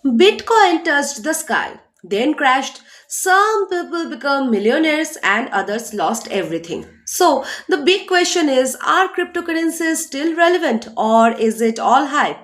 Bitcoin touched the sky, then crashed. Some people become millionaires and others lost everything. So, the big question is, are cryptocurrencies still relevant or is it all hype?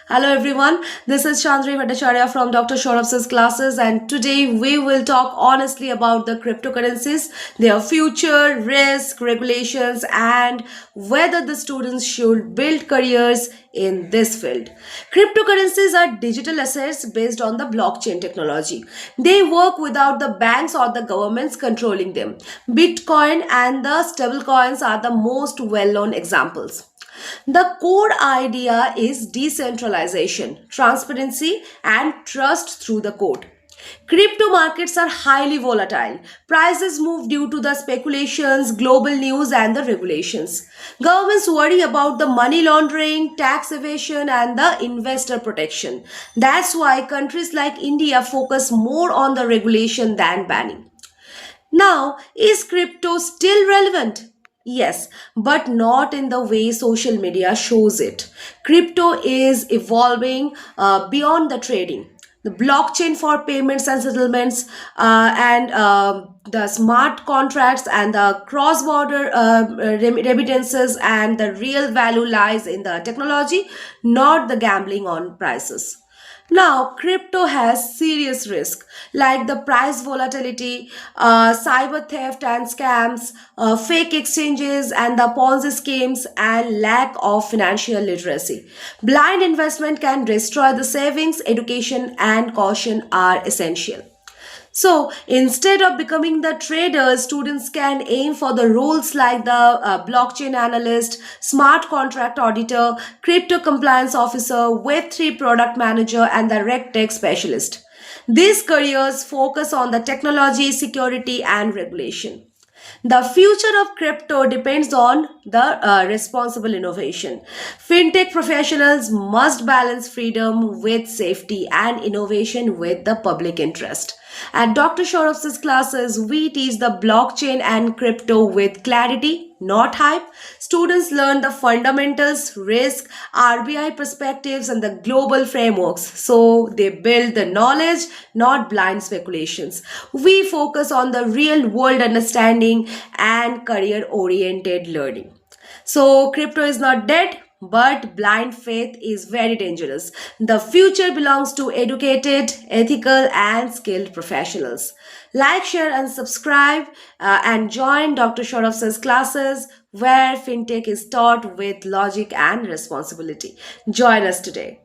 Hello everyone, this is Chandri Bhattacharya from Dr. Shorab's classes, and today we will talk honestly about the cryptocurrencies, their future, risk, regulations, and whether the students should build careers in this field. Cryptocurrencies are digital assets based on the blockchain technology. They work without the banks or the governments controlling them. Bitcoin and the stablecoins are the most well-known examples. The core idea is decentralization, transparency, and trust through the code. Crypto markets are highly volatile. Prices move due to the speculations, global news, and the regulations. Governments worry about the money laundering, tax evasion, and the investor protection. That's why countries like India focus more on the regulation than banning. Now, is crypto still relevant? Yes, but not in the way social media shows it. Crypto is evolving beyond the trading. The blockchain for payments and settlements, and the smart contracts and the cross border remittances, and the real value lies in the technology, not the gambling on prices. Now, crypto has serious risk like the price volatility, cyber theft and scams, fake exchanges, and the Ponzi schemes, and lack of financial literacy. Blind investment can destroy the savings, education, and caution are essential. So instead of becoming the trader, students can aim for the roles like the blockchain analyst, smart contract auditor, crypto compliance officer, Web3 product manager, and the RegTech specialist. These careers focus on the technology, security, and regulation. The future of crypto depends on the responsible innovation. Fintech professionals must balance freedom with safety and innovation with the public interest. At Dr. Shorov's classes, we teach the blockchain and crypto with clarity, not hype. Students learn the fundamentals, risk, RBI perspectives, and the global frameworks. So they build the knowledge, not blind speculations. We focus on the real world understanding and career oriented learning. So, crypto is not dead, but blind faith is very dangerous. The future belongs to educated, ethical, and skilled professionals. Like, share, and subscribe, and join Dr. Shorov's classes where fintech is taught with logic and responsibility. Join us today.